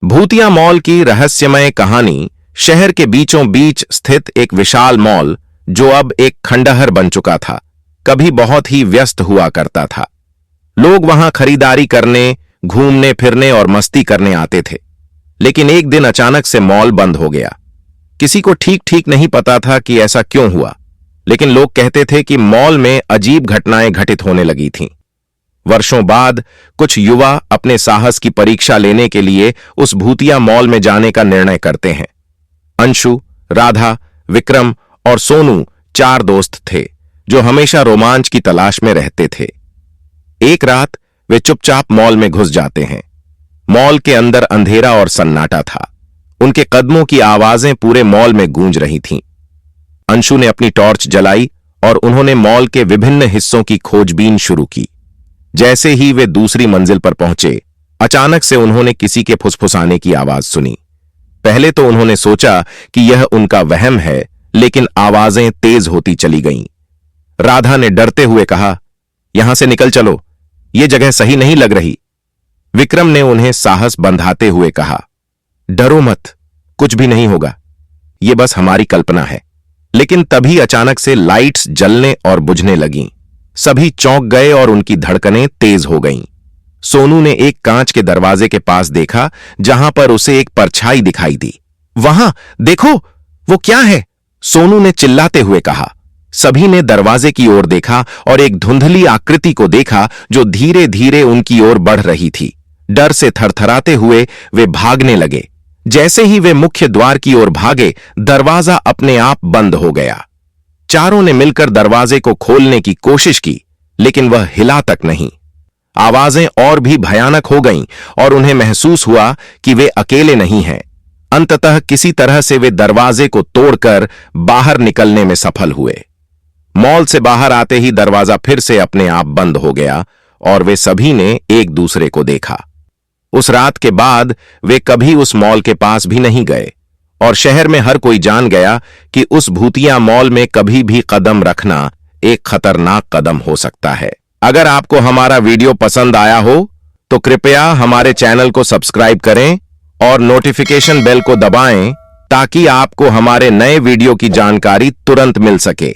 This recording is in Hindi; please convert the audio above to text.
भूतिया मॉल की रहस्यमय कहानी। शहर के बीचों बीच स्थित एक विशाल मॉल, जो अब एक खंडहर बन चुका था, कभी बहुत ही व्यस्त हुआ करता था। लोग वहां खरीदारी करने, घूमने फिरने और मस्ती करने आते थे। लेकिन एक दिन अचानक से मॉल बंद हो गया। किसी को ठीक ठीक नहीं पता था कि ऐसा क्यों हुआ, लेकिन लोग कहते थे कि मॉल में अजीब घटनाएं घटित होने लगी थीं। वर्षों बाद कुछ युवा अपने साहस की परीक्षा लेने के लिए उस भूतिया मॉल में जाने का निर्णय करते हैं। अंशु, राधा, विक्रम और सोनू 4 दोस्त थे जो हमेशा रोमांच की तलाश में रहते थे। एक रात वे चुपचाप मॉल में घुस जाते हैं। मॉल के अंदर अंधेरा और सन्नाटा था। उनके कदमों की आवाजें पूरे मॉल में गूंज रही थीं। अंशु ने अपनी टॉर्च जलाई और उन्होंने मॉल के विभिन्न हिस्सों की खोजबीन शुरू की। जैसे ही वे दूसरी मंजिल पर पहुंचे, अचानक से उन्होंने किसी के फुसफुसाने की आवाज सुनी। पहले तो उन्होंने सोचा कि यह उनका वहम है, लेकिन आवाजें तेज होती चली गईं। राधा ने डरते हुए कहा, यहां से निकल चलो, यह जगह सही नहीं लग रही। विक्रम ने उन्हें साहस बंधाते हुए कहा, डरो मत, कुछ भी नहीं होगा, यह बस हमारी कल्पना है। लेकिन तभी अचानक से लाइट्स जलने और बुझने लगीं। सभी चौंक गए और उनकी धड़कनें तेज हो गईं। सोनू ने एक कांच के दरवाजे के पास देखा, जहां पर उसे एक परछाई दिखाई दी। वहां देखो, वो क्या है? सोनू ने चिल्लाते हुए कहा। सभी ने दरवाजे की ओर देखा और एक धुंधली आकृति को देखा जो धीरे धीरे उनकी ओर बढ़ रही थी। डर से थरथराते हुए वे भागने लगे। जैसे ही वे मुख्य द्वार की ओर भागे, दरवाजा अपने आप बंद हो गया। चारों ने मिलकर दरवाजे को खोलने की कोशिश की, लेकिन वह हिला तक नहीं। आवाजें और भी भयानक हो गईं और उन्हें महसूस हुआ कि वे अकेले नहीं हैं। अंततः किसी तरह से वे दरवाजे को तोड़कर बाहर निकलने में सफल हुए। मॉल से बाहर आते ही दरवाजा फिर से अपने आप बंद हो गया और वे सभी ने एक दूसरे को देखा। उस रात के बाद वे कभी उस मॉल के पास भी नहीं गए और शहर में हर कोई जान गया कि उस भूतिया मॉल में कभी भी कदम रखना एक खतरनाक कदम हो सकता है। अगर आपको हमारा वीडियो पसंद आया हो तो कृपया हमारे चैनल को सब्सक्राइब करें और नोटिफिकेशन बेल को दबाएं ताकि आपको हमारे नए वीडियो की जानकारी तुरंत मिल सके।